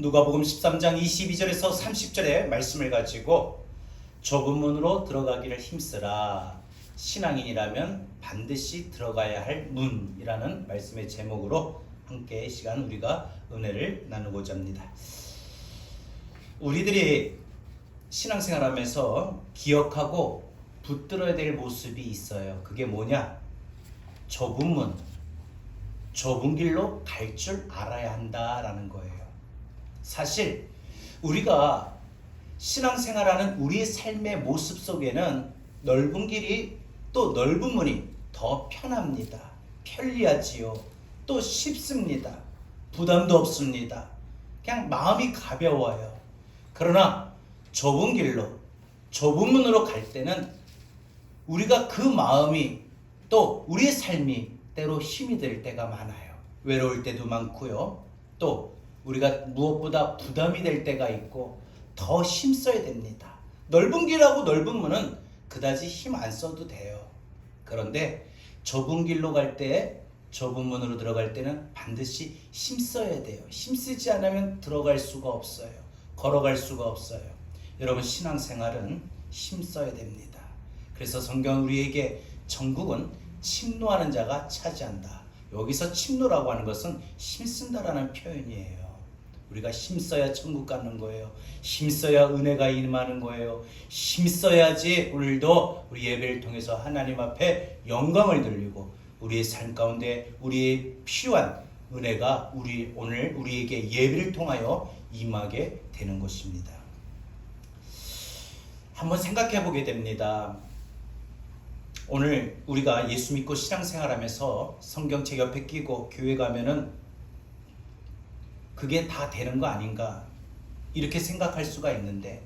누가복음 13장 22절에서 30절의 말씀을 가지고 좁은 문으로 들어가기를 힘쓰라. 신앙인이라면 반드시 들어가야 할 문이라는 말씀의 제목으로 함께 이 시간 우리가 은혜를 나누고자 합니다. 우리들이 신앙생활하면서 기억하고 붙들어야 될 모습이 있어요. 그게 뭐냐? 좁은 문, 좁은 길로 갈 줄 알아야 한다라는 거예요. 사실 우리가 신앙생활하는 우리의 삶의 모습 속에는 넓은 길이 또 넓은 문이 더 편합니다. 편리하지요. 또 쉽습니다. 부담도 없습니다. 그냥 마음이 가벼워요. 그러나 좁은 길로, 좁은 문으로 갈 때는 우리가 그 마음이 또 우리의 삶이 때로 힘이 될 때가 많아요. 외로울 때도 많고요. 또 우리가 무엇보다 부담이 될 때가 있고 더 힘써야 됩니다. 넓은 길하고 넓은 문은 그다지 힘 안 써도 돼요. 그런데 좁은 길로 갈 때, 좁은 문으로 들어갈 때는 반드시 힘써야 돼요. 힘쓰지 않으면 들어갈 수가 없어요. 걸어갈 수가 없어요. 여러분, 신앙생활은 힘써야 됩니다. 그래서 성경은 우리에게 천국은 침노하는 자가 차지한다. 여기서 침노라고 하는 것은 힘쓴다라는 표현이에요. 우리가 힘써야 천국 가는 거예요. 힘써야 은혜가 임하는 거예요. 힘써야지 오늘도 우리 예배를 통해서 하나님 앞에 영광을 돌리고 우리의 삶 가운데 우리의 필요한 은혜가 오늘 우리에게 예배를 통하여 임하게 되는 것입니다. 한번 생각해 보게 됩니다. 오늘 우리가 예수 믿고 신앙생활하면서 성경책 옆에 끼고 교회 가면은 그게 다 되는 거 아닌가 이렇게 생각할 수가 있는데,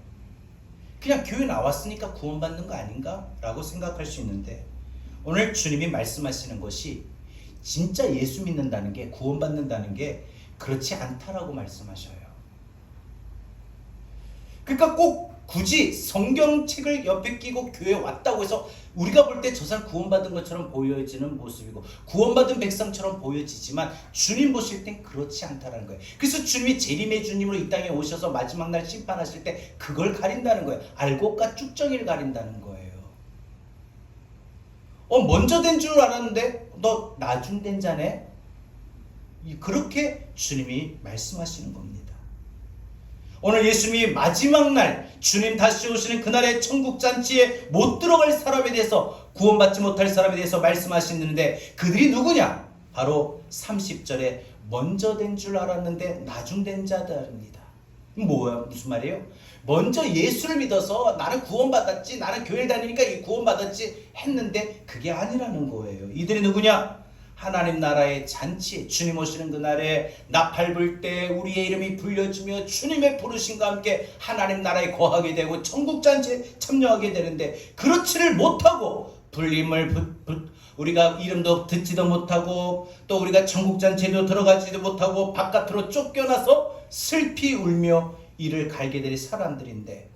그냥 교회 나왔으니까 구원받는 거 아닌가 라고 생각할 수 있는데, 오늘 주님이 말씀하시는 것이 진짜 예수 믿는다는 게, 구원받는다는 게 그렇지 않다라고 말씀하셔요. 그러니까 꼭 굳이 성경책을 옆에 끼고 교회에 왔다고 해서 우리가 볼 때 저 사람 구원받은 것처럼 보여지는 모습이고 구원받은 백성처럼 보여지지만 주님 보실 땐 그렇지 않다는 거예요. 그래서 주님이 재림의 주님으로 이 땅에 오셔서 마지막 날 심판하실 때 그걸 가린다는 거예요. 알곡과 쭉정이를 가린다는 거예요. 먼저 된 줄 알았는데 너 나중 된 자네? 그렇게 주님이 말씀하시는 겁니다. 오늘 예수님이 마지막 날 주님 다시 오시는 그날의 천국잔치에 못 들어갈 사람에 대해서, 구원받지 못할 사람에 대해서 말씀하시는데 그들이 누구냐? 바로 30절에 먼저 된 줄 알았는데 나중 된 자들입니다. 무슨 말이에요? 먼저 예수를 믿어서 나는 구원받았지, 나는 교회를 다니니까 구원받았지 했는데 그게 아니라는 거예요. 이들이 누구냐? 하나님 나라의 잔치, 주님 오시는 그날에 나팔 불 때 우리의 이름이 불려지며 주님의 부르심과 함께 하나님 나라에 거하게 되고 천국잔치에 참여하게 되는데, 그렇지를 못하고 불림을 우리가 이름도 듣지도 못하고 또 우리가 천국잔치에도 들어가지도 못하고 바깥으로 쫓겨나서 슬피 울며 이를 갈게 될 사람들인데,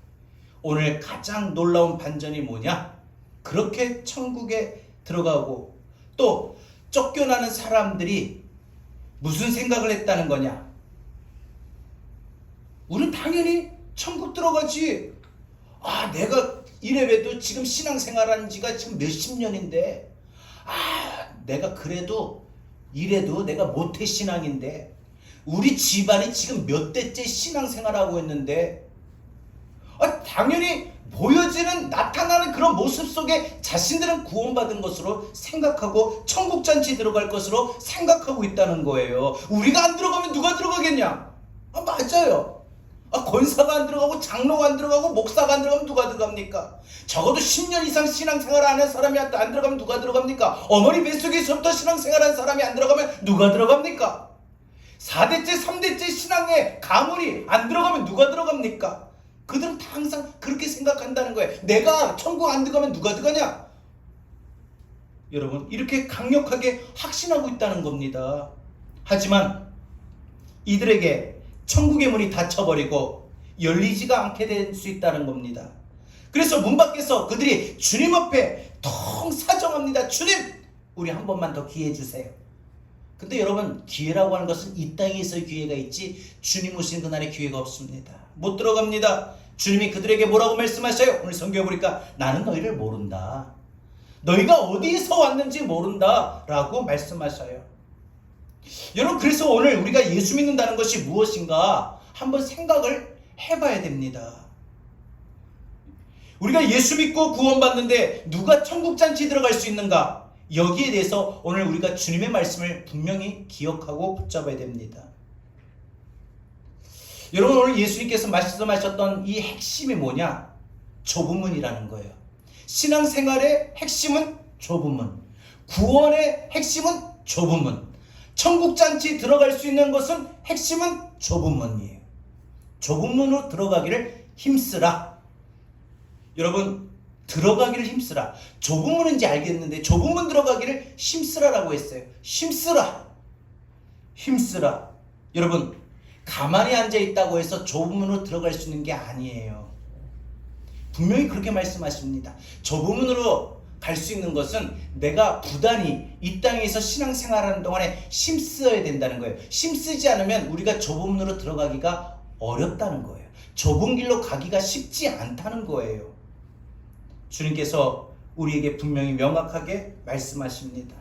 오늘 가장 놀라운 반전이 뭐냐? 그렇게 천국에 들어가고 또 쫓겨나는 사람들이 무슨 생각을 했다는 거냐? 우린 당연히 천국 들어가지. 내가 이래봬도 지금 신앙생활한 지가 지금 몇십 년인데, 내가 그래도 이래도 내가 모태신앙인데, 우리 집안이 지금 몇 대째 신앙생활하고 있는데, 당연히 보여지는, 나타나는 그런 모습 속에 자신들은 구원받은 것으로 생각하고 천국잔치에 들어갈 것으로 생각하고 있다는 거예요. 우리가 안 들어가면 누가 들어가겠냐? 맞아요. 권사가 안 들어가고 장로가 안 들어가고 목사가 안 들어가면 누가 들어갑니까? 적어도 10년 이상 신앙생활 안 한 사람이 안 들어가면 누가 들어갑니까? 어머니 뱃속에서부터 신앙생활한 사람이 안 들어가면 누가 들어갑니까? 4대째 3대째 신앙의 가문이 안 들어가면 누가 들어갑니까? 그들은 다 항상 그렇게 생각한다는 거예요. 내가 천국 안 들어가면 누가 들어가냐? 여러분, 이렇게 강력하게 확신하고 있다는 겁니다. 하지만 이들에게 천국의 문이 닫혀버리고 열리지가 않게 될 수 있다는 겁니다. 그래서 문 밖에서 그들이 주님 앞에 텅 사정합니다. 주님, 우리 한 번만 더 기회 주세요. 근데 여러분, 기회라고 하는 것은 이 땅에서의 기회가 있지 주님 오신 그날의 기회가 없습니다. 못 들어갑니다. 주님이 그들에게 뭐라고 말씀하셔요? 오늘 성경에 보니까 나는 너희를 모른다. 너희가 어디서 왔는지 모른다 라고 말씀하셔요. 여러분, 그래서 오늘 우리가 예수 믿는다는 것이 무엇인가 한번 생각을 해봐야 됩니다. 우리가 예수 믿고 구원받는데 누가 천국잔치 들어갈 수 있는가? 여기에 대해서 오늘 우리가 주님의 말씀을 분명히 기억하고 붙잡아야 됩니다. 여러분, 오늘 예수님께서 말씀하셨던 이 핵심이 뭐냐? 좁은 문이라는 거예요. 신앙생활의 핵심은 좁은 문, 구원의 핵심은 좁은 문, 천국잔치 들어갈 수 있는 것은 핵심은 좁은 문이에요. 좁은 문으로 들어가기를 힘쓰라. 여러분, 들어가기를 힘쓰라. 좁은 문인지 알겠는데 좁은 문 들어가기를 힘쓰라라고 했어요. 힘쓰라. 힘쓰라. 여러분, 가만히 앉아있다고 해서 좁은 문으로 들어갈 수 있는 게 아니에요. 분명히 그렇게 말씀하십니다. 좁은 문으로 갈 수 있는 것은 내가 부단히 이 땅에서 신앙생활하는 동안에 힘써야 된다는 거예요. 힘쓰지 않으면 우리가 좁은 문으로 들어가기가 어렵다는 거예요. 좁은 길로 가기가 쉽지 않다는 거예요. 주님께서 우리에게 분명히 명확하게 말씀하십니다.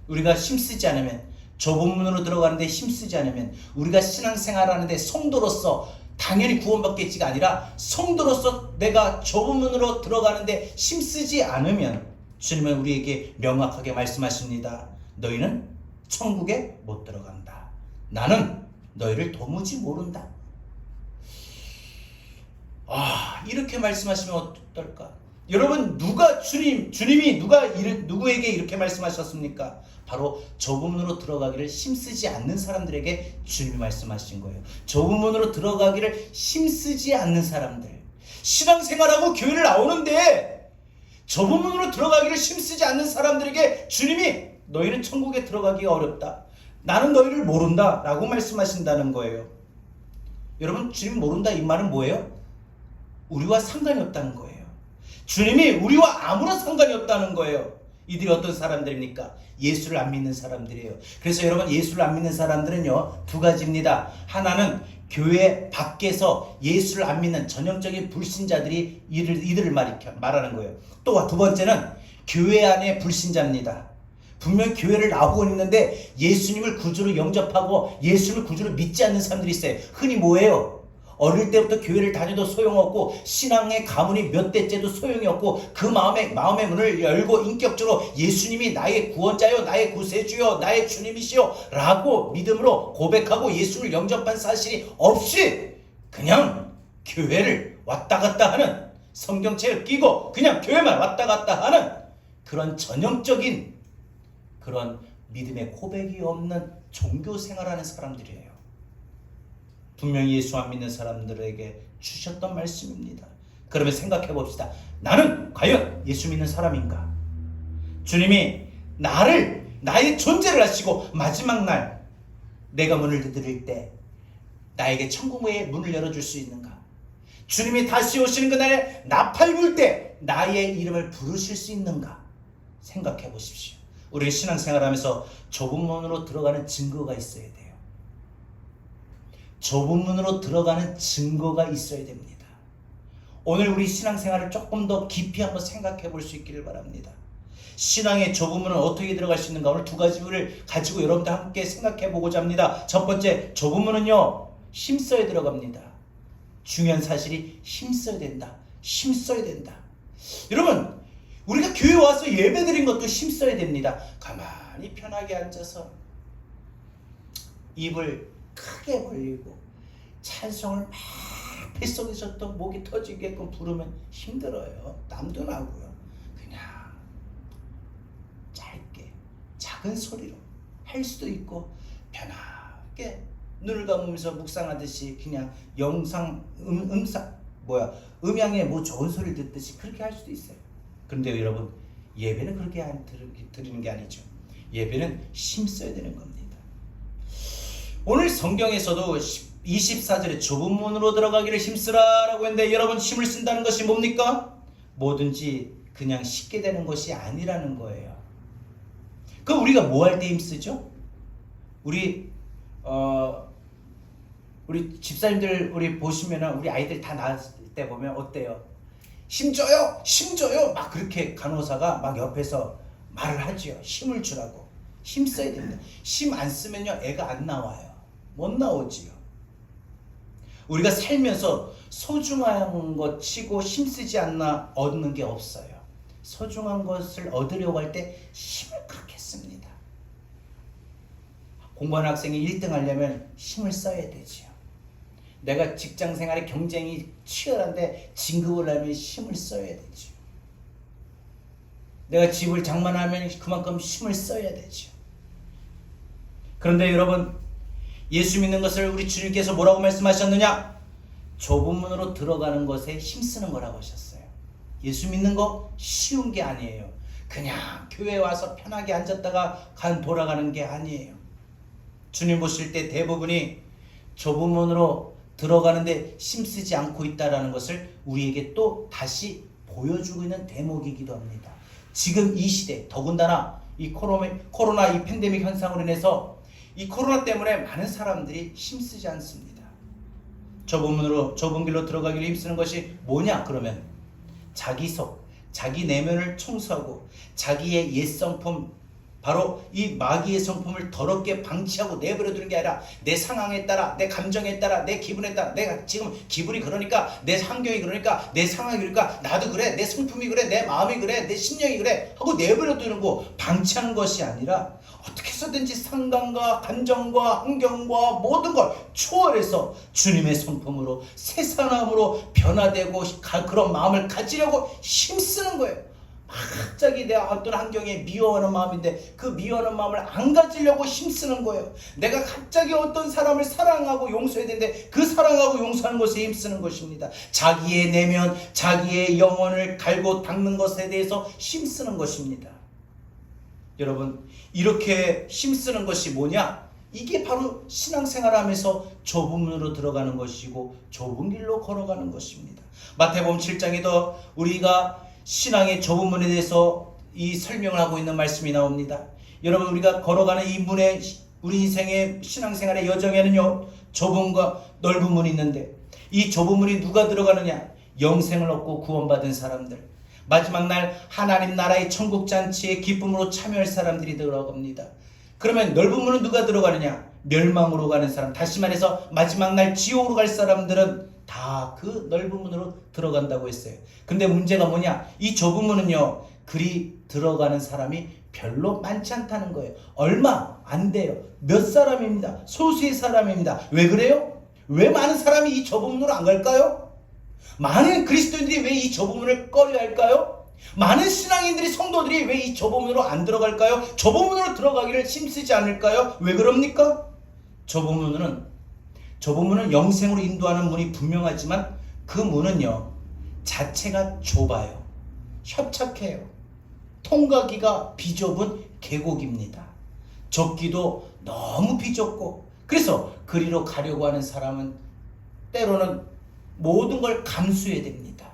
우리가 힘쓰지 않으면, 좁은 문으로 들어가는데 힘쓰지 않으면, 우리가 신앙생활하는데 성도로서 당연히 구원받겠지가 아니라 성도로서 내가 좁은 문으로 들어가는데 힘쓰지 않으면 주님은 우리에게 명확하게 말씀하십니다. 너희는 천국에 못 들어간다. 나는 너희를 도무지 모른다. 이렇게 말씀하시면 어떨까? 여러분, 주님이 누구에게 이렇게 말씀하셨습니까? 바로 좁은 문으로 들어가기를 힘쓰지 않는 사람들에게 주님이 말씀하신 거예요. 좁은 문으로 들어가기를 힘쓰지 않는 사람들, 신앙생활하고 교회를 나오는데 좁은 문으로 들어가기를 힘쓰지 않는 사람들에게 주님이 너희는 천국에 들어가기가 어렵다. 나는 너희를 모른다 라고 말씀하신다는 거예요. 여러분, 주님 모른다 이 말은 뭐예요? 우리와 상관이 없다는 거예요. 주님이 우리와 아무런 상관이 없다는 거예요. 이들이 어떤 사람들입니까? 예수를 안 믿는 사람들이에요. 그래서 여러분, 예수를 안 믿는 사람들은요, 두 가지입니다. 하나는 교회 밖에서 예수를 안 믿는 전형적인 불신자들이 이들을 말하는 거예요. 또 두 번째는 교회 안에 불신자입니다. 분명히 교회를 나오고 있는데 예수님을 구주로 영접하고 예수를 구주로 믿지 않는 사람들이 있어요. 흔히 뭐예요? 어릴 때부터 교회를 다녀도 소용없고 신앙의 가문이 몇 대째도 소용이 없고 그 마음의 문을 열고 인격적으로 예수님이 나의 구원자요, 나의 구세주요, 나의 주님이시요 라고 믿음으로 고백하고 예수를 영접한 사실이 없이 그냥 교회를 왔다 갔다 하는, 성경책을 끼고 그냥 교회만 왔다 갔다 하는 그런 전형적인 그런 믿음의 고백이 없는 종교 생활하는 사람들이에요. 분명히 예수 안 믿는 사람들에게 주셨던 말씀입니다. 그러면 생각해 봅시다. 나는 과연 예수 믿는 사람인가? 주님이 나의 존재를 아시고 마지막 날 내가 문을 두드릴 때 나에게 천국의 문을 열어줄 수 있는가? 주님이 다시 오시는 그날에 나팔 불 때 나의 이름을 부르실 수 있는가? 생각해 보십시오. 우리 신앙생활하면서 좁은 문으로 들어가는 증거가 있어야 돼요. 좁은 문으로 들어가는 증거가 있어야 됩니다. 오늘 우리 신앙생활을 조금 더 깊이 한번 생각해 볼 수 있기를 바랍니다. 신앙의 좁은 문은 어떻게 들어갈 수 있는가? 오늘 두 가지를 가지고 여러분들 함께 생각해 보고자 합니다. 첫 번째, 좁은 문은요, 힘써야 들어갑니다. 중요한 사실이 힘써야 된다. 힘써야 된다. 여러분, 우리가 교회 와서 예배 드린 것도 힘써야 됩니다. 가만히 편하게 앉아서 입을 크게 벌리고 찬송을 막 뱃속에서 또 목이 터지게끔 부르면 힘들어요. 땀도 나고요. 그냥 짧게 작은 소리로 할 수도 있고 편하게 눈을 감으면서 묵상하듯이 그냥 음향에 뭐 좋은 소리 듣듯이 그렇게 할 수도 있어요. 그런데 여러분, 예배는 그렇게 드리는 게 아니죠. 예배는 힘써야 되는 겁니다. 오늘 성경에서도 24절에 좁은 문으로 들어가기를 힘쓰라 라고 했는데 여러분, 힘을 쓴다는 것이 뭡니까? 뭐든지 그냥 쉽게 되는 것이 아니라는 거예요. 그럼 우리가 뭐 할 때 힘쓰죠? 우리 우리 집사님들 우리 보시면은 우리 아이들 다 낳았을 때 보면 어때요? 힘줘요, 힘줘요. 막 그렇게 간호사가 막 옆에서 말을 하지요. 힘을 주라고. 힘 써야 됩니다. 힘 안 쓰면요 애가 안 나와요. 못 나오지요. 우리가 살면서 소중한 것 치고 힘쓰지 않나 얻는 게 없어요. 소중한 것을 얻으려고 할 때 힘을 그렇게 씁니다. 공부하는 학생이 1등 하려면 힘을 써야 되지요. 내가 직장 생활에 경쟁이 치열한데 진급을 하려면 힘을 써야 되지요. 내가 집을 장만하면 그만큼 힘을 써야 되지요. 그런데 여러분, 예수 믿는 것을 우리 주님께서 뭐라고 말씀하셨느냐? 좁은 문으로 들어가는 것에 힘쓰는 거라고 하셨어요. 예수 믿는 거 쉬운 게 아니에요. 그냥 교회 와서 편하게 앉았다가 돌아가는 게 아니에요. 주님 보실 때 대부분이 좁은 문으로 들어가는데 힘쓰지 않고 있다는 것을 우리에게 또 다시 보여주고 있는 대목이기도 합니다. 지금 이 시대, 더군다나 이 코로나 이 팬데믹 현상으로 인해서 이 코로나 때문에 많은 사람들이 힘쓰지 않습니다. 좁은 길로 들어가기를 힘쓰는 것이 뭐냐? 그러면 자기 속, 자기 내면을 청소하고 자기의 옛 성품, 바로 이 마귀의 성품을 더럽게 방치하고 내버려 두는 게 아니라 내 상황에 따라, 내 감정에 따라, 내 기분에 따라, 내가 지금 기분이 그러니까, 내 환경이 그러니까, 내 상황이 그러니까, 나도 그래, 내 성품이 그래, 내 마음이 그래, 내 심령이 그래 하고 내버려 두는 거, 방치하는 것이 아니라 어떻게 해서든지 상관과 감정과 환경과 모든 걸 초월해서 주님의 성품으로 새 사람으로 변화되고 그런 마음을 가지려고 힘쓰는 거예요. 갑자기 내가 어떤 환경에 미워하는 마음인데 그 미워하는 마음을 안 가지려고 힘쓰는 거예요. 내가 갑자기 어떤 사람을 사랑하고 용서해야 되는데 그 사랑하고 용서하는 것에 힘쓰는 것입니다. 자기의 내면, 자기의 영혼을 갈고 닦는 것에 대해서 힘쓰는 것입니다. 여러분, 이렇게 힘쓰는 것이 뭐냐? 이게 바로 신앙생활하면서 좁은 문으로 들어가는 것이고 좁은 길로 걸어가는 것입니다. 마태복음 7장에도 우리가 신앙의 좁은 문에 대해서 이 설명을 하고 있는 말씀이 나옵니다. 여러분, 우리가 걸어가는 이 문에 우리 인생의 신앙생활의 여정에는요 좁은과 넓은 문이 있는데 이 좁은 문이 누가 들어가느냐? 영생을 얻고 구원받은 사람들, 마지막 날 하나님 나라의 천국 잔치의 기쁨으로 참여할 사람들이 들어갑니다. 그러면 넓은 문은 누가 들어가느냐? 멸망으로 가는 사람, 다시 말해서 마지막 날 지옥으로 갈 사람들은 다 그 넓은 문으로 들어간다고 했어요. 근데 문제가 뭐냐? 이 좁은 문은요 그리 들어가는 사람이 별로 많지 않다는 거예요. 얼마 안 돼요. 몇 사람입니다. 소수의 사람입니다. 왜 그래요? 왜 많은 사람이 이 좁은 문으로 안 갈까요? 많은 그리스도인들이 왜 이 좁은 문을 꺼려 할까요? 많은 신앙인들이, 성도들이 왜 이 좁은 문으로 안 들어갈까요? 좁은 문으로 들어가기를 힘쓰지 않을까요? 왜 그럽니까? 좁은 문은 영생으로 인도하는 문이 분명하지만 그 문은요 자체가 좁아요. 협착해요. 통과기가 비좁은 계곡입니다. 좁기도 너무 비좁고, 그래서 그리로 가려고 하는 사람은 때로는 모든 걸 감수해야 됩니다.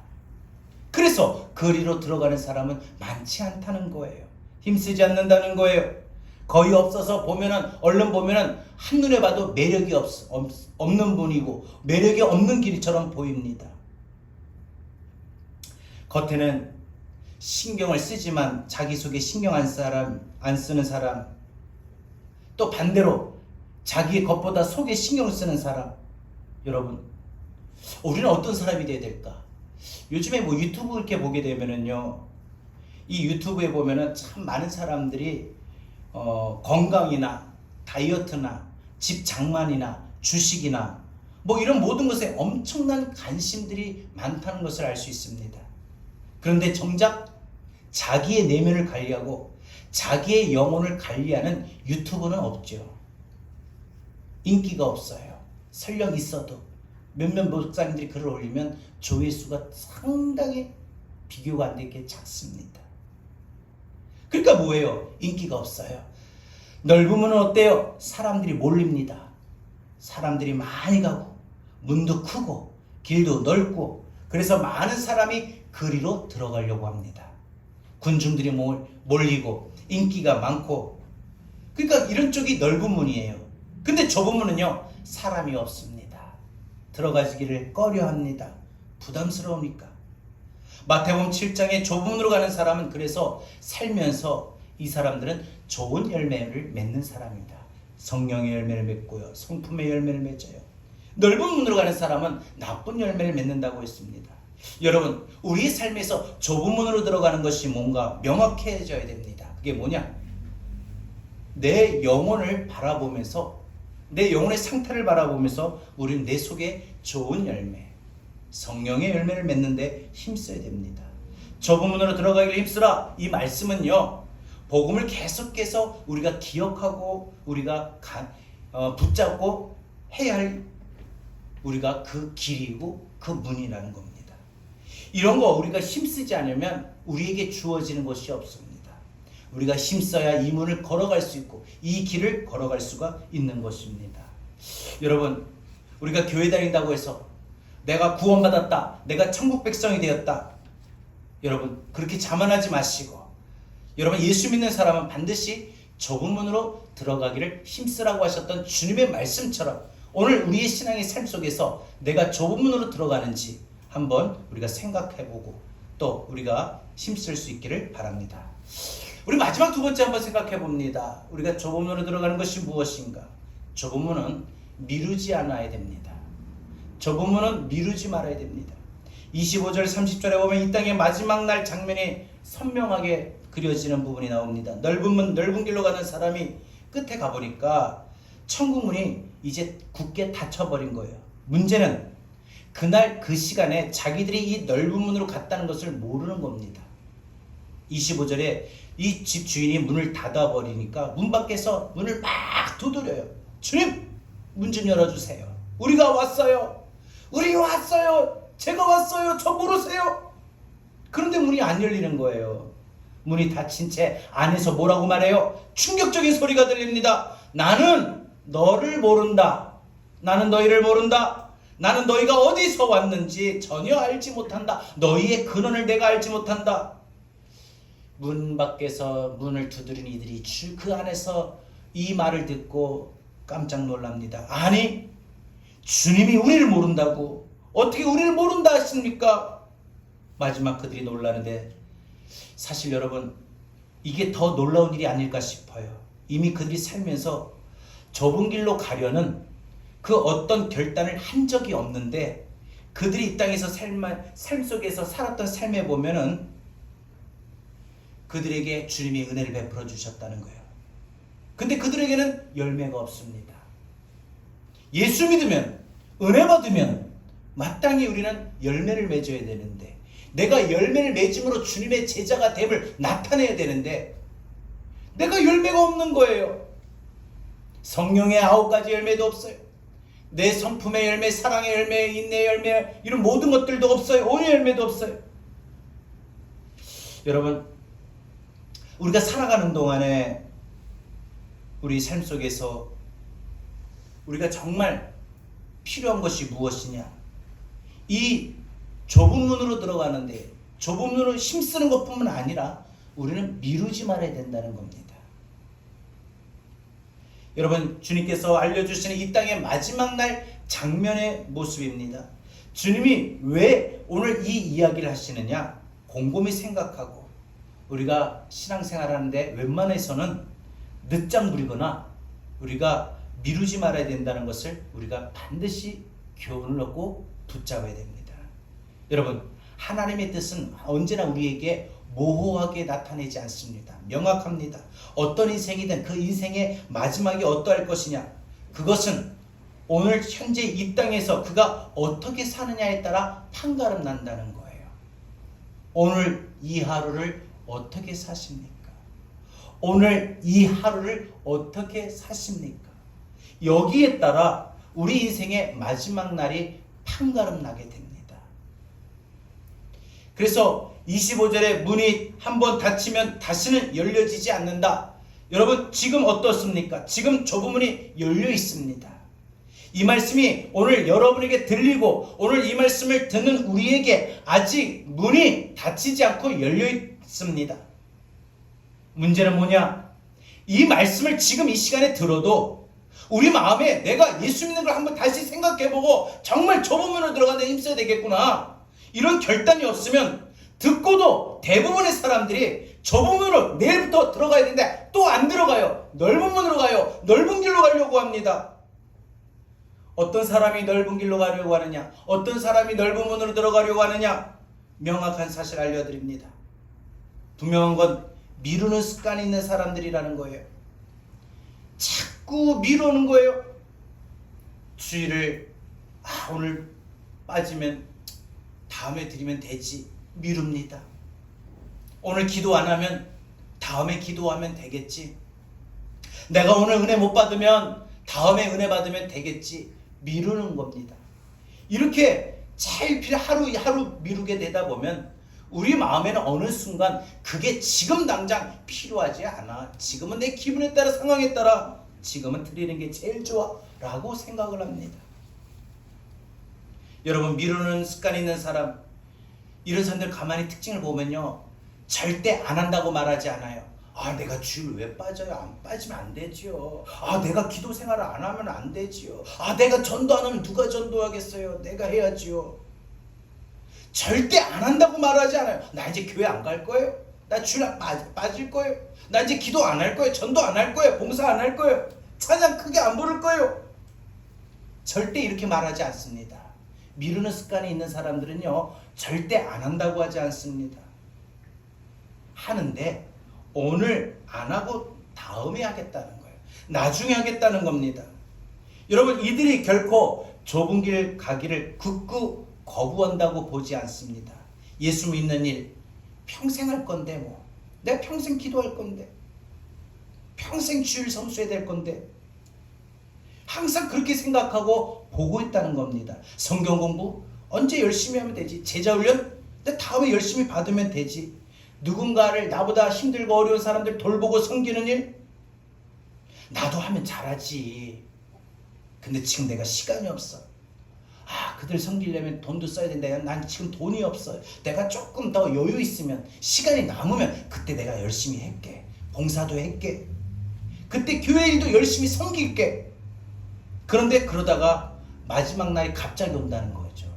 그래서 그리로 들어가는 사람은 많지 않다는 거예요. 힘쓰지 않는다는 거예요. 거의 없어서 보면은, 얼른 보면은 한눈에 봐도 매력이 없는 분이고 매력이 없는 길처럼 보입니다. 겉에는 신경을 쓰지만 자기 속에 신경 안 쓰는 사람, 또 반대로 자기의 겉보다 속에 신경을 쓰는 사람. 여러분, 우리는 어떤 사람이 돼야 될까? 요즘에 뭐 유튜브 이렇게 보게 되면은요, 이 유튜브에 보면은 참 많은 사람들이 건강이나 다이어트나 집 장만이나 주식이나 뭐 이런 모든 것에 엄청난 관심들이 많다는 것을 알 수 있습니다. 그런데 정작 자기의 내면을 관리하고 자기의 영혼을 관리하는 유튜브는 없죠. 인기가 없어요. 설령 있어도 몇몇 목사님들이 글을 올리면 조회수가 상당히 비교가 안 되게 작습니다. 그러니까 뭐예요? 인기가 없어요. 넓은 문은 어때요? 사람들이 몰립니다. 사람들이 많이 가고 문도 크고 길도 넓고, 그래서 많은 사람이 그리로 들어가려고 합니다. 군중들이 몰리고 인기가 많고, 그러니까 이런 쪽이 넓은 문이에요. 근데 좁은 문은요, 사람이 없습니다. 들어가기를 꺼려합니다. 부담스러우니까. 마태복음 7장에 좁은 문으로 가는 사람은 그래서 살면서 이 사람들은 좋은 열매를 맺는 사람입니다. 성령의 열매를 맺고요, 성품의 열매를 맺어요. 넓은 문으로 가는 사람은 나쁜 열매를 맺는다고 했습니다. 여러분, 우리 삶에서 좁은 문으로 들어가는 것이 뭔가 명확해져야 됩니다. 그게 뭐냐? 내 영혼을 바라보면서, 내 영혼의 상태를 바라보면서 우리는 내 속에 좋은 열매, 성령의 열매를 맺는데 힘써야 됩니다. 좁은 문으로 들어가기를 힘쓰라. 이 말씀은요, 복음을 계속해서 우리가 기억하고 우리가 붙잡고 해야 할 우리가 그 길이고 그 문이라는 겁니다. 이런 거 우리가 힘쓰지 않으면 우리에게 주어지는 것이 없습니다. 우리가 힘써야 이 문을 걸어갈 수 있고 이 길을 걸어갈 수가 있는 것입니다. 여러분, 우리가 교회 다닌다고 해서 내가 구원받았다, 내가 천국 백성이 되었다, 여러분 그렇게 자만하지 마시고, 여러분 예수 믿는 사람은 반드시 좁은 문으로 들어가기를 힘쓰라고 하셨던 주님의 말씀처럼 오늘 우리의 신앙의 삶 속에서 내가 좁은 문으로 들어가는지 한번 우리가 생각해보고 또 우리가 힘쓸 수 있기를 바랍니다. 우리 마지막 두 번째 한번 생각해 봅니다. 우리가 좁은 문으로 들어가는 것이 무엇인가? 좁은 문은 미루지 않아야 됩니다. 좁은 문은 미루지 말아야 됩니다. 25절 30절에 보면 이 땅의 마지막 날 장면이 선명하게 그려지는 부분이 나옵니다. 넓은 문, 넓은 길로 가는 사람이 끝에 가보니까 천국 문이 이제 굳게 닫혀버린 거예요. 문제는 그날 그 시간에 자기들이 이 넓은 문으로 갔다는 것을 모르는 겁니다. 25절에 이 집 주인이 문을 닫아버리니까 문 밖에서 문을 막 두드려요. 주님, 문 좀 열어주세요. 우리가 왔어요. 우리 왔어요. 제가 왔어요. 저 모르세요. 그런데 문이 안 열리는 거예요. 문이 닫힌 채 안에서 뭐라고 말해요? 충격적인 소리가 들립니다. 나는 너를 모른다. 나는 너희를 모른다. 나는 너희가 어디서 왔는지 전혀 알지 못한다. 너희의 근원을 내가 알지 못한다. 문 밖에서 문을 두드린 이들이 그 안에서 이 말을 듣고 깜짝 놀랍니다. 아니, 주님이 우리를 모른다고? 어떻게 우리를 모른다 하십니까? 마지막 그들이 놀라는데, 사실 여러분 이게 더 놀라운 일이 아닐까 싶어요. 이미 그들이 살면서 좁은 길로 가려는 그 어떤 결단을 한 적이 없는데, 그들이 이 땅에서 삶 속에서 살았던 삶에 보면은 그들에게 주님이 은혜를 베풀어 주셨다는 거예요. 근데 그들에게는 열매가 없습니다. 예수 믿으면, 은혜 받으면 마땅히 우리는 열매를 맺어야 되는데, 내가 열매를 맺음으로 주님의 제자가 됨을 나타내야 되는데 내가 열매가 없는 거예요. 성령의 9가지 열매도 없어요. 내 성품의 열매, 사랑의 열매, 인내의 열매, 이런 모든 것들도 없어요. 온유의 열매도 없어요. 여러분, 우리가 살아가는 동안에 우리 삶 속에서 우리가 정말 필요한 것이 무엇이냐? 이 좁은 문으로 들어가는데, 좁은 문으로 힘쓰는 것뿐만 아니라 우리는 미루지 말아야 된다는 겁니다. 여러분, 주님께서 알려주시는 이 땅의 마지막 날 장면의 모습입니다. 주님이 왜 오늘 이 이야기를 하시느냐? 곰곰이 생각하고 우리가 신앙생활하는데 웬만해서는 늦장 부리거나 우리가 미루지 말아야 된다는 것을 우리가 반드시 교훈을 얻고 붙잡아야 됩니다. 여러분, 하나님의 뜻은 언제나 우리에게 모호하게 나타내지 않습니다. 명확합니다. 어떤 인생이든 그 인생의 마지막이 어떠할 것이냐, 그것은 오늘 현재 이 땅에서 그가 어떻게 사느냐에 따라 판가름 난다는 거예요. 오늘 이 하루를 어떻게 사십니까? 오늘 이 하루를 어떻게 사십니까? 여기에 따라 우리 인생의 마지막 날이 판가름 나게 됩니다. 그래서 25절에 문이 한번 닫히면 다시는 열려지지 않는다. 여러분, 지금 어떻습니까? 지금 좁은 문이 열려 있습니다. 이 말씀이 오늘 여러분에게 들리고 오늘 이 말씀을 듣는 우리에게 아직 문이 닫히지 않고 열려 있습니다. 문제는 뭐냐? 이 말씀을 지금 이 시간에 들어도 우리 마음에 내가 예수 믿는 걸 한번 다시 생각해보고 정말 저 부분으로 들어가는 데 힘써야 되겠구나, 이런 결단이 없으면 듣고도 대부분의 사람들이 저 부분으로 내일부터 들어가야 되는데 또 안 들어가요. 넓은 문으로 가요. 넓은 길로 가려고 합니다. 어떤 사람이 넓은 길로 가려고 하느냐, 어떤 사람이 넓은 문으로 들어가려고 하느냐, 명확한 사실 알려드립니다. 분명한 건 미루는 습관이 있는 사람들이라는 거예요. 자꾸 미루는 거예요. 주일을 오늘 빠지면 다음에 드리면 되지, 미룹니다. 오늘 기도 안 하면 다음에 기도하면 되겠지. 내가 오늘 은혜 못 받으면 다음에 은혜 받으면 되겠지, 미루는 겁니다. 이렇게 차일피일 하루 미루게 되다 보면 우리 마음에는 어느 순간 그게 지금 당장 필요하지 않아, 지금은 내 기분에 따라 상황에 따라 지금은 드리는 게 제일 좋아 라고 생각을 합니다. 여러분, 미루는 습관이 있는 사람, 이런 사람들 가만히 특징을 보면요, 절대 안 한다고 말하지 않아요. 내가 주일 왜 빠져요? 안 빠지면 안 되지요. 내가 기도 생활을 안 하면 안 되지요. 내가 전도 안 하면 누가 전도하겠어요? 내가 해야지요. 절대 안 한다고 말하지 않아요. 나 이제 교회 안 갈 거예요. 나 주일 빠질 거예요. 나 이제 기도 안 할 거예요. 전도 안 할 거예요. 봉사 안 할 거예요. 찬양 크게 안 부를 거예요. 절대 이렇게 말하지 않습니다. 미루는 습관이 있는 사람들은요, 절대 안 한다고 하지 않습니다. 하는데 오늘 안 하고 다음에 하겠다는 거예요. 나중에 하겠다는 겁니다. 여러분, 이들이 결코 좁은 길 가기를 굳고 거부한다고 보지 않습니다. 예수 믿는 일 평생 할 건데 내가 평생 기도할 건데, 평생 주일 성수해야 될 건데, 항상 그렇게 생각하고 보고 있다는 겁니다. 성경 공부 언제 열심히 하면 되지, 제자훈련 다음에 열심히 받으면 되지, 누군가를 나보다 힘들고 어려운 사람들 돌보고 섬기는 일 나도 하면 잘하지. 근데 지금 내가 시간이 없어. 그들 섬기려면 돈도 써야 된다. 난 지금 돈이 없어요. 내가 조금 더 여유 있으면, 시간이 남으면 그때 내가 열심히 할게. 봉사도 할게. 그때 교회 일도 열심히 섬길게. 그런데 그러다가 마지막 날이 갑자기 온다는 거죠.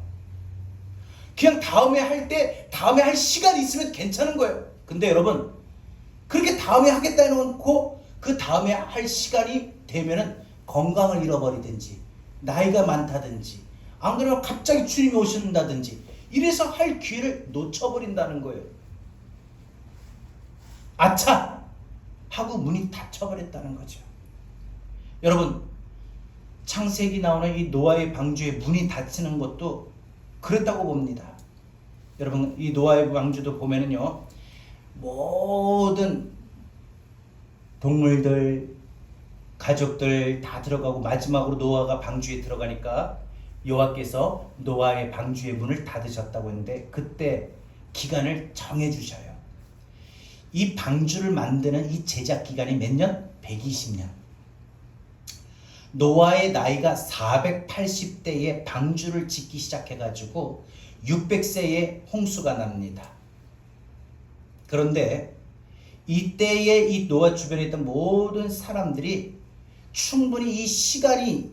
그냥 다음에 할 시간이 있으면 괜찮은 거예요. 근데 여러분, 그렇게 다음에 하겠다 해놓고 그 다음에 할 시간이 되면은 건강을 잃어버리든지, 나이가 많다든지, 안 그러면 갑자기 주님이 오신다든지, 이래서 할 기회를 놓쳐버린다는 거예요. 아차! 하고 문이 닫혀버렸다는 거죠. 여러분, 창세기 나오는 이 노아의 방주에 문이 닫히는 것도 그랬다고 봅니다. 여러분, 이 노아의 방주도 보면은요, 모든 동물들, 가족들 다 들어가고 마지막으로 노아가 방주에 들어가니까 여호와께서 노아의 방주의 문을 닫으셨다고 했는데, 그때 기간을 정해주셔요. 이 방주를 만드는 이 제작 기간이 몇 년? 120년. 노아의 나이가 480대에 방주를 짓기 시작해가지고 600세에 홍수가 납니다. 그런데 이때에 이 노아 주변에 있던 모든 사람들이 충분히 이 시간이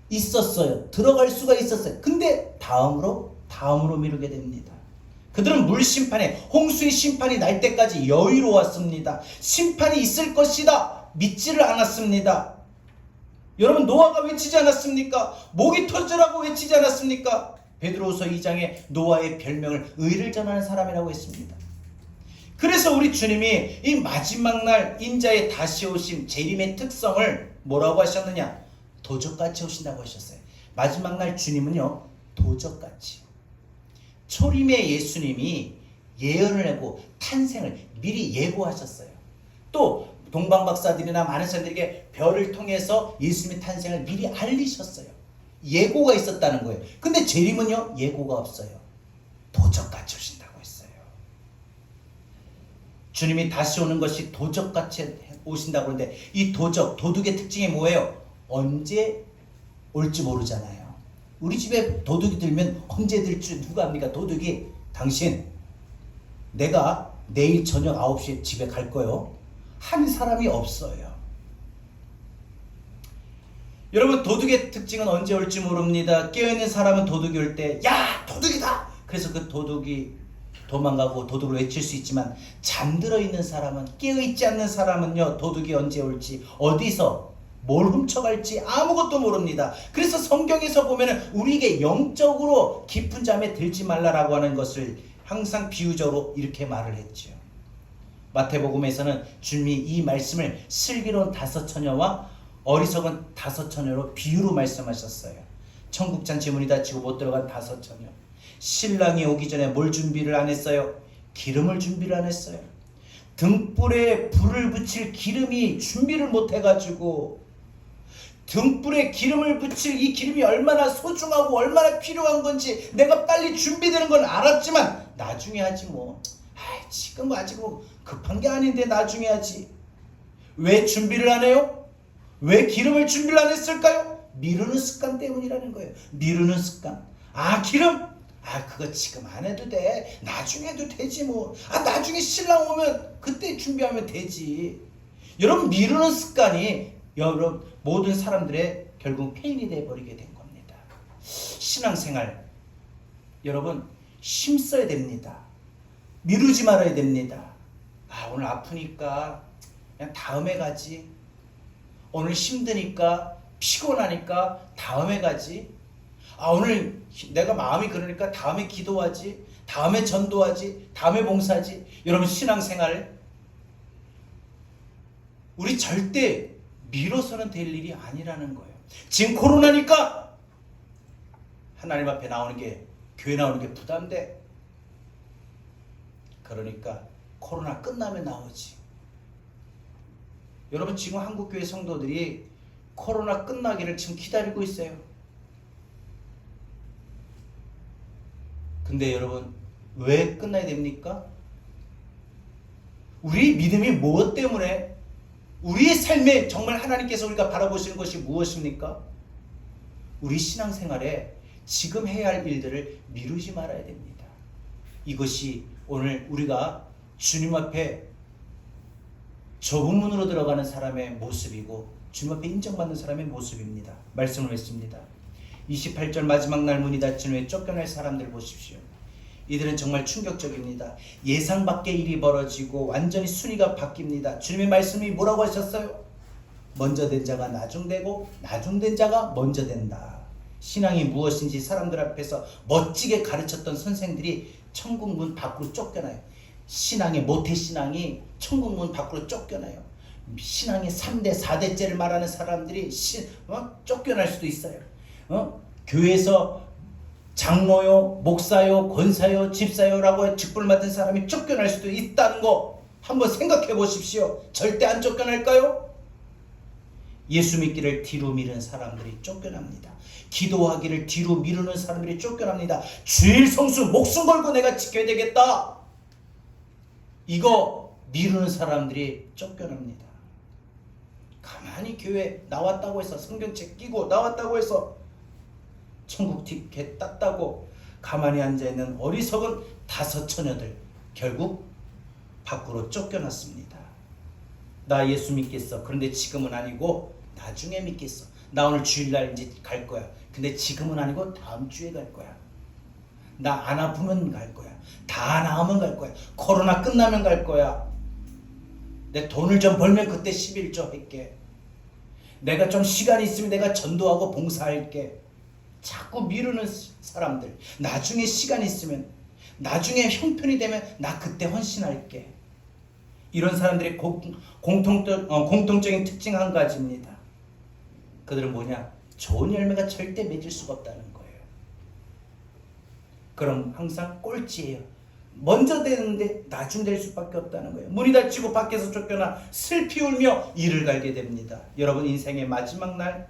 있었어요. 들어갈 수가 있었어요. 근데 다음으로 미루게 됩니다. 그들은 물심판에, 홍수의 심판이 날 때까지 여유로웠습니다. 심판이 있을 것이다 믿지를 않았습니다. 여러분, 노아가 외치지 않았습니까? 목이 터지라고 외치지 않았습니까? 베드로후서 2장에 노아의 별명을 의를 전하는 사람이라고 했습니다. 그래서 우리 주님이 이 마지막 날 인자의 다시 오심, 재림의 특성을 뭐라고 하셨느냐? 도적같이 오신다고 하셨어요. 마지막 날 주님은요, 도적같이. 초림의 예수님이 예언을 하고 탄생을 미리 예고하셨어요. 또 동방박사들이나 많은 사람들에게 별을 통해서 예수님의 탄생을 미리 알리셨어요. 예고가 있었다는 거예요. 근데 재림은요, 예고가 없어요. 도적같이 오신다고 했어요. 주님이 다시 오는 것이 도적같이 오신다고 그러는데, 이 도둑의 특징이 뭐예요? 언제 올지 모르잖아요. 우리 집에 도둑이 들면 언제 들 줄 누가 합니까? 도둑이, 당신 내가 내일 저녁 9시에 집에 갈 거요, 한 사람이 없어요. 여러분, 도둑의 특징은 언제 올지 모릅니다. 깨어있는 사람은 도둑이 올 때 야 도둑이다, 그래서 그 도둑이 도망가고 도둑을 외칠 수 있지만, 잠들어 있는 사람은, 깨어있지 않는 사람은요, 도둑이 언제 올지, 어디서 뭘 훔쳐갈지 아무것도 모릅니다. 그래서 성경에서 보면은 우리에게 영적으로 깊은 잠에 들지 말라라고 하는 것을 항상 비유적으로 이렇게 말을 했죠. 마태복음에서는 주님이 이 말씀을 슬기로운 5처녀와 어리석은 5처녀로 비유로 말씀하셨어요. 청국잔치 문이 닫히고 못 들어간 5처녀. 신랑이 오기 전에 뭘 준비를 안 했어요? 기름을 준비를 안 했어요. 등불에 불을 붙일 기름이 준비를 못 해가지고, 등불에 기름을 붙일 이 기름이 얼마나 소중하고 얼마나 필요한 건지 내가 빨리 준비되는 건 알았지만 나중에 하지 뭐. 지금 아직 뭐 급한 게 아닌데 나중에 하지. 왜 준비를 안 해요? 왜 기름을 준비를 안 했을까요? 미루는 습관 때문이라는 거예요. 미루는 습관. 기름? 그거 지금 안 해도 돼. 나중에 해도 되지 뭐. 나중에 신랑 오면 그때 준비하면 되지. 여러분, 미루는 습관이 여러분 모든 사람들의 결국 폐인이 되어버리게 된 겁니다. 신앙생활 여러분 힘써야 됩니다. 미루지 말아야 됩니다. 오늘 아프니까 그냥 다음에 가지. 오늘 힘드니까, 피곤하니까 다음에 가지. 오늘 내가 마음이 그러니까 다음에 기도하지, 다음에 전도하지, 다음에 봉사하지. 여러분, 신앙생활 우리 절대 미뤄서는 될 일이 아니라는 거예요. 지금 코로나니까 하나님 앞에 나오는 게, 교회 나오는 게 부담돼. 그러니까 코로나 끝나면 나오지. 여러분, 지금 한국교회 성도들이 코로나 끝나기를 지금 기다리고 있어요. 근데 여러분, 왜 끝나야 됩니까? 우리 믿음이 무엇 때문에, 우리의 삶에 정말 하나님께서 우리가 바라보시는 것이 무엇입니까? 우리 신앙생활에 지금 해야 할 일들을 미루지 말아야 됩니다. 이것이 오늘 우리가 주님 앞에 좁은 문으로 들어가는 사람의 모습이고, 주님 앞에 인정받는 사람의 모습입니다. 말씀을 했습니다. 28절 마지막 날 문이 닫힌 후에 쫓겨날 사람들 보십시오. 이들은 정말 충격적입니다. 예상 밖의 일이 벌어지고 완전히 순위가 바뀝니다. 주님의 말씀이 뭐라고 하셨어요? 먼저 된 자가 나중되고 나중된 자가 먼저 된다. 신앙이 무엇인지 사람들 앞에서 멋지게 가르쳤던 선생들이 천국 문 밖으로 쫓겨나요. 신앙의 모태신앙이 천국 문 밖으로 쫓겨나요. 신앙의 3대 4대째를 말하는 사람들이 쫓겨날 수도 있어요. 교회에서 장로요, 목사요, 권사요, 집사요라고 직분을 맡은 사람이 쫓겨날 수도 있다는 거 한번 생각해 보십시오. 절대 안 쫓겨날까요? 예수 믿기를 뒤로 미는 사람들이 쫓겨납니다. 기도하기를 뒤로 미루는 사람들이 쫓겨납니다. 주일 성수 목숨 걸고 내가 지켜야 되겠다, 이거 미루는 사람들이 쫓겨납니다. 가만히 교회 나왔다고 해서, 성경책 끼고 나왔다고 해서 천국 티켓 땄다고 가만히 앉아있는 어리석은 5처녀들 결국 밖으로 쫓겨났습니다. 나 예수 믿겠어. 그런데 지금은 아니고 나중에 믿겠어. 나 오늘 주일날 이제 갈 거야. 근데 지금은 아니고 다음 주에 갈 거야. 나 안 아프면 갈 거야. 다 나으면 갈 거야. 코로나 끝나면 갈 거야. 내 돈을 좀 벌면 그때 11조 할게. 내가 좀 시간이 있으면 내가 전도하고 봉사할게. 자꾸 미루는 사람들, 나중에 시간 있으면, 나중에 형편이 되면 나 그때 헌신할게. 이런 사람들의 공통적인 특징 한 가지입니다. 그들은 뭐냐? 좋은 열매가 절대 맺을 수가 없다는 거예요. 그럼 항상 꼴찌예요. 먼저 되는데 나중 될 수밖에 없다는 거예요. 문이 닫히고 밖에서 쫓겨나 슬피 울며 이를 갈게 됩니다. 여러분, 인생의 마지막 날,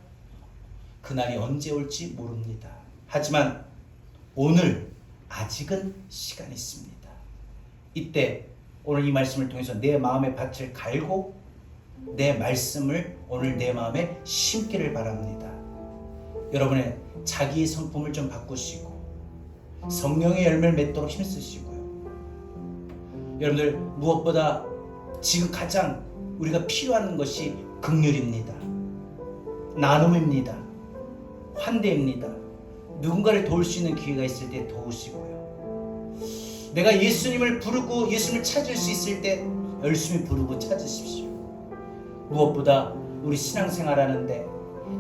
그날이 언제 올지 모릅니다. 하지만 오늘 아직은 시간이 있습니다. 이때 오늘 이 말씀을 통해서 내 마음의 밭을 갈고 내 말씀을 오늘 내 마음에 심기를 바랍니다. 여러분의 자기의 성품을 좀 바꾸시고 성령의 열매를 맺도록 힘쓰시고요. 여러분들, 무엇보다 지금 가장 우리가 필요한 것이 긍휼입니다. 나눔입니다. 환대입니다. 누군가를 도울 수 있는 기회가 있을 때 도우시고요. 내가 예수님을 부르고 예수님을 찾을 수 있을 때 열심히 부르고 찾으십시오. 무엇보다 우리 신앙생활하는데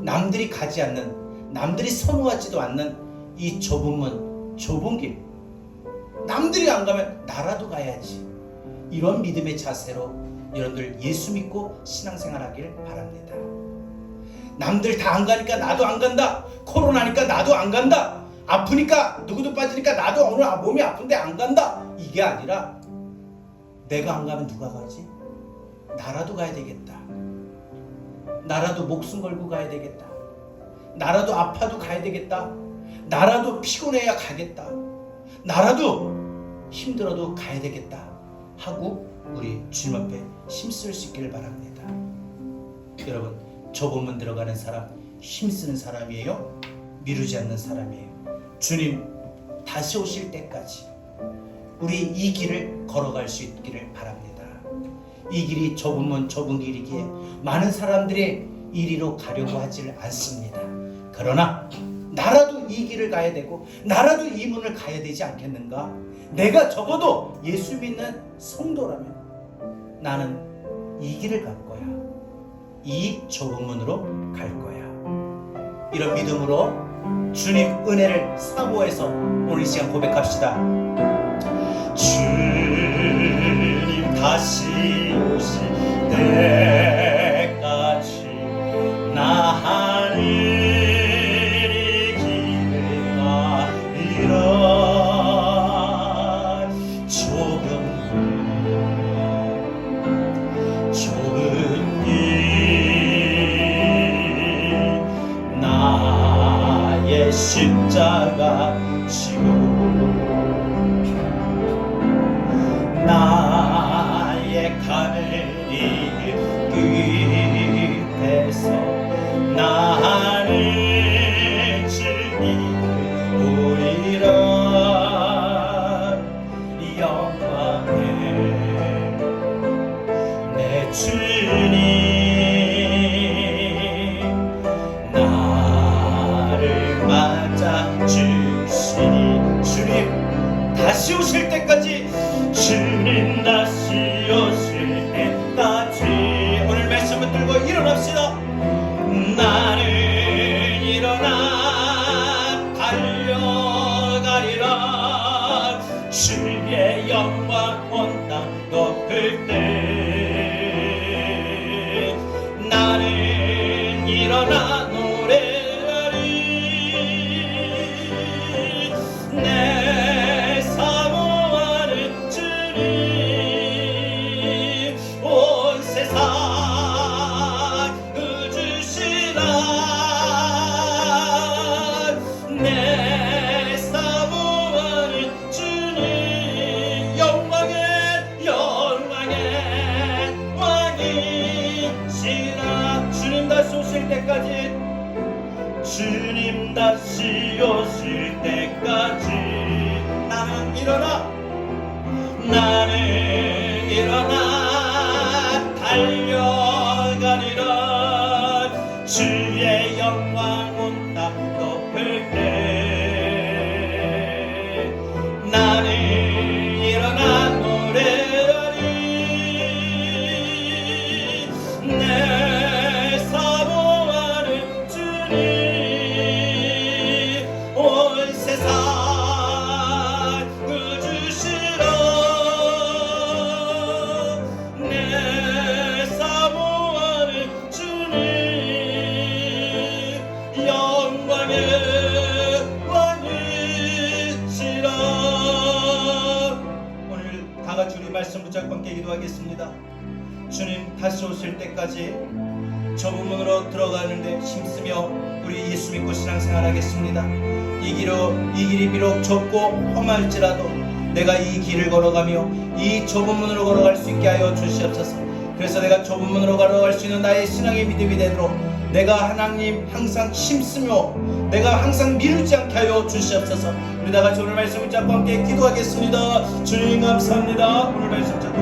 남들이 가지 않는, 남들이 선호하지도 않는 이 좁은 문, 좁은 길, 남들이 안 가면 나라도 가야지, 이런 믿음의 자세로 여러분들 예수 믿고 신앙생활하길 바랍니다. 남들 다 안 가니까 나도 안 간다, 코로나니까 나도 안 간다, 아프니까 누구도 빠지니까 나도 오늘 몸이 아픈데 안 간다, 이게 아니라 내가 안 가면 누가 가지? 나라도 가야 되겠다. 나라도 목숨 걸고 가야 되겠다. 나라도 아파도 가야 되겠다. 나라도 피곤해야 가겠다. 나라도 힘들어도 가야 되겠다 하고 우리 주님 앞에 힘쓸 수 있기를 바랍니다. 여러분, 좁은 문 들어가는 사람 힘쓰는 사람이에요? 미루지 않는 사람이에요. 주님 다시 오실 때까지 우리 이 길을 걸어갈 수 있기를 바랍니다. 이 길이 좁은 문, 좁은 길이기에 많은 사람들이 이리로 가려고 하지를 않습니다. 그러나 나라도 이 길을 가야 되고 나라도 이 문을 가야 되지 않겠는가? 내가 적어도 예수 믿는 성도라면 나는 이 길을 갈 거야. 이 좁은 문으로 갈 거야. 이런 믿음으로 주님 은혜를 사모해서 오늘 이 시간 고백합시다. 주님 다시 오실 때까지 나 하늘이 기대하리라. 좁은 길 나의 십자가 지고 나의 가는 이 끝에서 나를 즐기리라. 영광의 내 주님 나를 맞아 주시니. 주님 다시 오실 때까지, 주님 다시 오실 때까지 오늘 말씀 붙들고 일어납시다. 나는 일어나 달려가리라. 주의 영광 온 땅 덮을 때 나는 일어나 노래하리. 내 사모하는 주님 온 세상 주시라. 내 사모하는 주님 영광의 왕이시라. 주님 다시 오실 때까지, 주님 다시 오실 때까지 나는 일어나 달려가리라. 주의 영광 온 땅 덮을 때 나는 일어나 노래하리. 내 사모하는 주님 온 세상 주시라. 내 사모하는 주님 영광의 왕이시라. 오늘 다같이 우리 말씀 붙잡고 함께 기도하겠습니다. 주님 다시 오실 때까지 좁은 문으로 들어가는데 힘쓰며 우리 예수 믿고 신앙생활하겠습니다. 이 길이 비록 좁고 험할지라도 내가 이 길을 걸어가며 이 좁은 문으로 걸어갈 수 있게 하여 주시옵소서. 그래서 내가 좁은 문으로 걸어갈 수 있는 나의 신앙의 믿음이 되도록 내가 하나님 항상 힘쓰며 내가 항상 미루지 않게 하여 주시옵소서. 우리 다같이 오늘 말씀 붙잡고 함께 기도하겠습니다. 주님 감사합니다. 오늘 말씀 붙잡고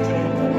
주님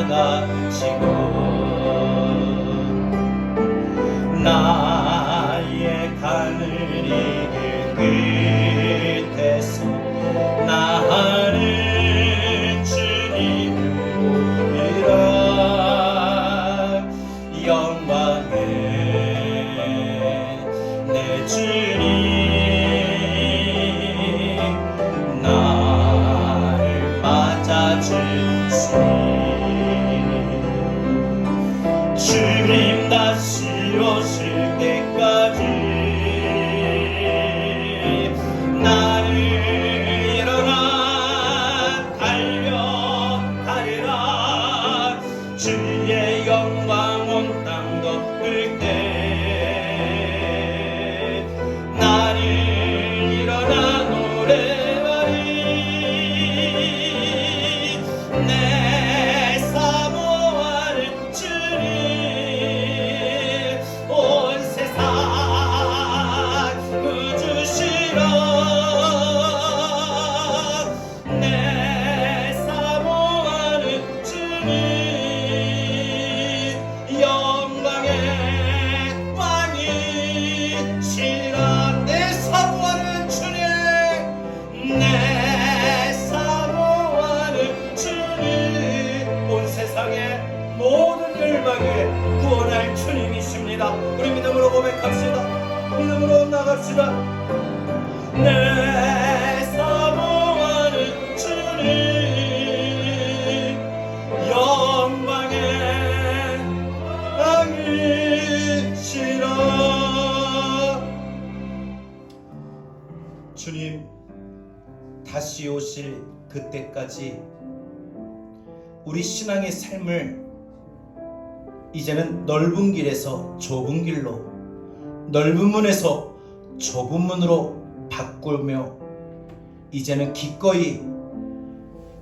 나가시고 나의 가늘이 길 끝에서 나를 주님을 보리라. 영광의 내 주님 나를 맞아주시니 주님 다시 오실 때까지 나를 일어나 달려가리라. 주의 영광 온 땅 덮을 때 나를 일어나 노래하리. 내 사모하는 주님 온 세상 구주시라. 내 사모하는 주님 영광의 왕이시라. 내 사모하는 주님 내 사모하는 주님 온 세상의 모든 열방에 구원할 주님이십니다. 우리 믿음으로 고백합시다. 믿음으로 나갑시다. 내 사모하는 주님 영광의 왕이시라. 주님 다시 오실 그때까지 우리 신앙의 삶을 이제는 넓은 길에서 좁은 길로, 넓은 문에서 좁은 문으로 바꾸며 이제는 기꺼이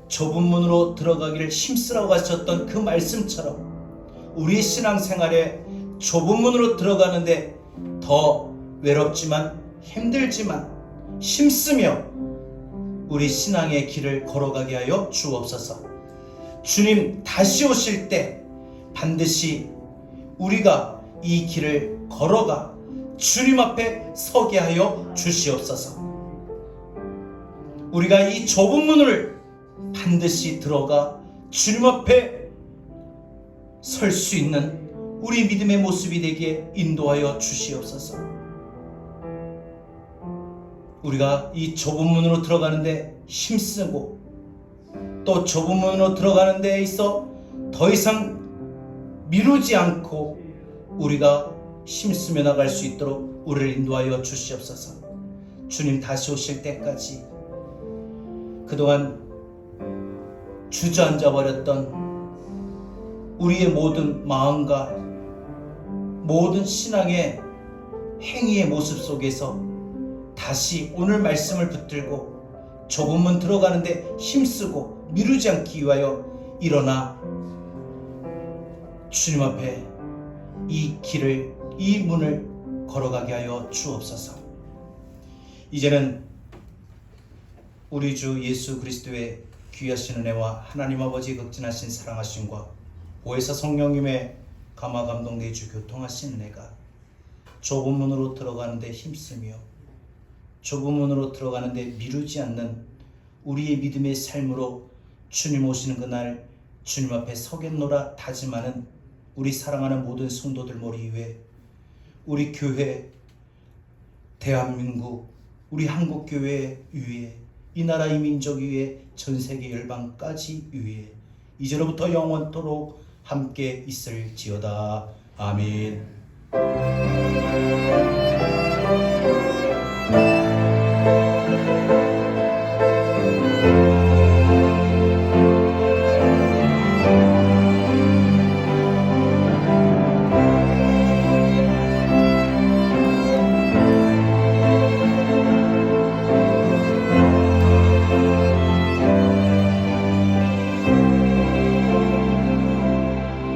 좁은 문으로 들어가기를 힘쓰라고 하셨던 그 말씀처럼 우리의 신앙생활에 좁은 문으로 들어가는데 더 외롭지만 힘들지만 힘쓰며 우리 신앙의 길을 걸어가게 하여 주옵소서. 주님 다시 오실 때 반드시 우리가 이 길을 걸어가 주님 앞에 서게 하여 주시옵소서. 우리가 이 좁은 문을 반드시 들어가 주님 앞에 설 수 있는 우리 믿음의 모습이 되게 인도하여 주시옵소서. 우리가 이 좁은 문으로 들어가는데 힘쓰고 또 좁은 문으로 들어가는 데 있어 더 이상 미루지 않고 우리가 힘쓰며 나갈 수 있도록 우리를 인도하여 주시옵소서. 주님 다시 오실 때까지 그동안 주저앉아 버렸던 우리의 모든 마음과 모든 신앙의 행위의 모습 속에서 다시 오늘 말씀을 붙들고 좁은 문 들어가는데 힘쓰고 미루지 않기 위하여 일어나 주님 앞에 이 길을, 이 문을 걸어가게 하여 주옵소서. 이제는 우리 주 예수 그리스도의 귀하신 은혜와 하나님 아버지 극진하신 사랑하심과 보혜사 성령님의 감화 감동 내주 교통하신 은혜가 좁은 문으로 들어가는데 힘쓰며 좁은 문으로 들어가는데 미루지 않는 우리의 믿음의 삶으로 주님 오시는 그날 주님 앞에 서겠노라 다짐하는 우리 사랑하는 모든 성도들 머리 위에, 우리 교회, 대한민국, 우리 한국교회 위에, 이 나라 이 민족 위에, 전세계 열방까지 위에 이제로부터 영원토록 함께 있을지어다. 아멘.